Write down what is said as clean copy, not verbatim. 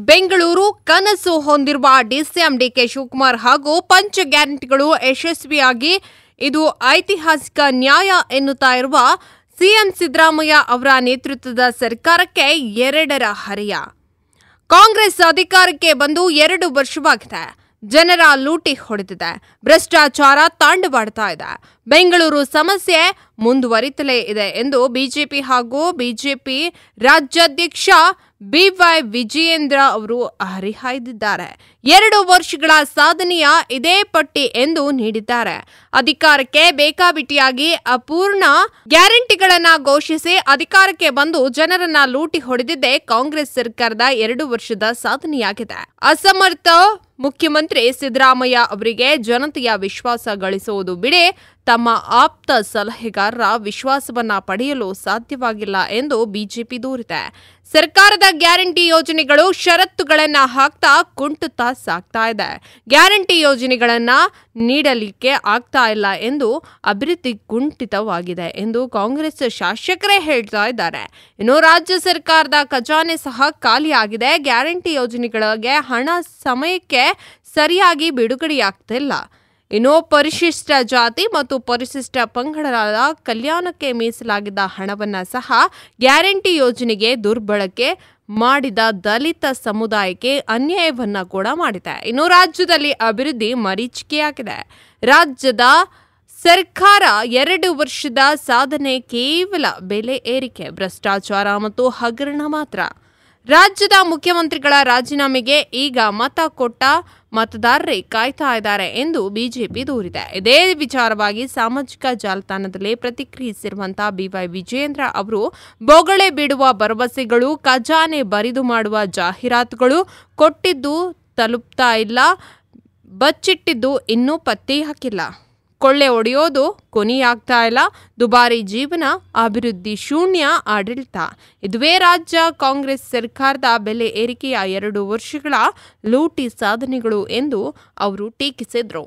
ಬೆಂಗಳೂರು ಕನಸು ಹೊಂದಿರುವ DCM DK Shivakumar ಹಾಗೂ ಪಂಚ ಗ್ಯಾರಂಟಿಗಳು ಯಶಸ್ವಿಯಾಗಿ ಇದು ಐತಿಹಾಸಿಕ ನ್ಯಾಯ ಎನ್ನುತ್ತಾ ಇರುವ ಸಿಎಂ ಸಿದ್ದರಾಮಯ್ಯ ಅವರ ನೇತೃತ್ವದ ಸರ್ಕಾರಕ್ಕೆ ಎರಡರ ಹರೆಯ. ಕಾಂಗ್ರೆಸ್ ಅಧಿಕಾರಕ್ಕೆ ಬಂದು 2 ವರ್ಷವಾಗಿದೆ. ಜನರ ಲೂಟಿ ಹೊಡೆದಿದೆ. ಭ್ರಷ್ಟಾಚಾರ ತಾಂಡವಾಡ್ತಾ ಇದೆ. ಬೆಂಗಳೂರು ಸಮಸ್ಯೆ ಮುಂದುವರಿತಲೇ ಇದೆ ಎಂದು ಬಿಜೆಪಿ ಹಾಗೂ ಬಿಜೆಪಿ ರಾಜ್ಯಾಧ್ಯಕ್ಷ ಬಿವೈ ವಿಜಯೇಂದ್ರ ಅವರು ಹರಿಹಾಯ್ದಿದ್ದಾರೆ. 2 ವರ್ಷಗಳ ಸಾಧನೆಯ ಇದೇ ಪಟ್ಟಿ ಎಂದು ನೀಡಿದ್ದಾರೆ. ಅಧಿಕಾರಕ್ಕೆ ಬೇಕಾಬಿಟ್ಟಿಯಾಗಿ ಅಪೂರ್ಣ ಗ್ಯಾರಂಟಿಗಳನ್ನ ಘೋಷಿಸಿ ಅಧಿಕಾರಕ್ಕೆ ಬಂದು ಜನರನ್ನ ಲೂಟಿ ಹೊಡೆದಿದ್ದೇ ಕಾಂಗ್ರೆಸ್ ಸರ್ಕಾರದ 2 ವರ್ಷದ ಸಾಧನೆಯಾಗಿದೆ. ಅಸಮರ್ಥ ಮುಖ್ಯಮಂತ್ರಿ ಸಿದ್ದರಾಮಯ್ಯ ಅವರಿಗೆ ಜನತೆಯ ವಿಶ್ವಾಸ ಗಳಿಸುವುದು ಬಿಡಿ ತಮ್ಮ ಆಪ್ತ ಸಲಹೆಗಾರರ ವಿಶ್ವಾಸವನ್ನ ಪಡೆಯಲು ಸಾಧ್ಯವಾಗಿಲ್ಲ ಎಂದು ಬಿಜೆಪಿ ದೂರಿದೆ. ಸರ್ಕಾರದ ಗ್ಯಾರಂಟಿ ಯೋಜನೆಗಳು ಷರತ್ತುಗಳನ್ನ ಹಾಕ್ತಾ ಕುಂಟುತ್ತಾ ಸಾಗ್ತಾ ಇದೆ. ಗ್ಯಾರಂಟಿ ಯೋಜನೆಗಳನ್ನ ನೀಡಲಿಕ್ಕೆ ಆಗ್ತಾ ಇಲ್ಲ ಎಂದು ಅಭಿವೃದ್ಧಿ ಕುಂಠಿತವಾಗಿದೆ ಎಂದು ಕಾಂಗ್ರೆಸ್ ಶಾಸಕರೇ ಹೇಳ್ತಾ ಇದ್ದಾರೆ. ಇನ್ನು ರಾಜ್ಯ ಸರ್ಕಾರದ ಖಜಾನೆ ಸಹ ಖಾಲಿಯಾಗಿದೆ. ಗ್ಯಾರಂಟಿ ಯೋಜನೆಗಳಿಗೆ ಹಣ ಸಮಯಕ್ಕೆ ಸರಿಯಾಗಿ ಬಿಡುಗಡೆಯಾಗ್ತಿಲ್ಲ. ಇನ್ನು ಪರಿಶಿಷ್ಟ ಜಾತಿ ಮತ್ತು ಪರಿಶಿಷ್ಟ ಪಂಗಡಗಳ ಕಲ್ಯಾಣಕ್ಕೆ ಮೀಸಲಾಗಿದ್ದ ಹಣವನ್ನು ಸಹ ಗ್ಯಾರಂಟಿ ಯೋಜನೆಗೆ ದುರ್ಬಳಕೆ ಮಾಡಿದ ದಲಿತ ಸಮುದಾಯಕ್ಕೆ ಅನ್ಯಾಯವನ್ನ ಕೂಡ ಮಾಡಿದೆ. ಇನ್ನು ರಾಜ್ಯದಲ್ಲಿ ಅಭಿವೃದ್ಧಿ ಮರೀಚಿಕೆಯಾಗಿದೆ. ರಾಜ್ಯದ ಸರ್ಕಾರ 2 ವರ್ಷದ ಸಾಧನೆ ಕೇವಲ ಬೆಲೆ ಏರಿಕೆ, ಭ್ರಷ್ಟಾಚಾರ ಮತ್ತು ಹಗರಣ ಮಾತ್ರ. ರಾಜ್ಯದ ಮುಖ್ಯಮಂತ್ರಿಗಳ ರಾಜೀನಾಮೆಗೆ ಈಗ ಮತ ಕೊಟ್ಟ ಮತದಾರರೇ ಕಾಯ್ತಾ ಇದ್ದಾರೆ ಎಂದು ಬಿಜೆಪಿ ದೂರಿದೆ. ಇದೇ ವಿಚಾರವಾಗಿ ಸಾಮಾಜಿಕ ಜಾಲತಾಣದಲ್ಲಿ ಪ್ರತಿಕ್ರಿಯಿಸಿರುವಂತಹ ಬಿವೈ ವಿಜಯೇಂದ್ರ ಅವರು ಬೊಗಳೆ ಬಿಡುವ ಭರವಸೆಗಳು, ಖಜಾನೆ ಬರಿದು ಮಾಡುವ ಜಾಹೀರಾತುಗಳು ಕೊಟ್ಟಿದ್ದು ತಲುಪ್ತಾ ಇಲ್ಲ, ಬಚ್ಚಿಟ್ಟಿದ್ದು ಇನ್ನೂ ಪತ್ತೆ ಹಾಕಿಲ್ಲ, ಕೊಳ್ಳೆ ಹೊಡೆಯೋದು ಕೊನೆಯಾಗ್ತಾ ಇಲ್ಲ, ದುಬಾರಿ ಜೀವನ, ಅಭಿವೃದ್ಧಿ ಶೂನ್ಯ ಆಡಳಿತ. ಇದುವೇ ರಾಜ್ಯ ಕಾಂಗ್ರೆಸ್ ಸರ್ಕಾರದ ಬೆಲೆ ಏರಿಕೆಯ 2 ವರ್ಷಗಳ ಲೂಟಿ ಸಾಧನೆಗಳು ಎಂದು ಅವರು ಟೀಕಿಸಿದರು.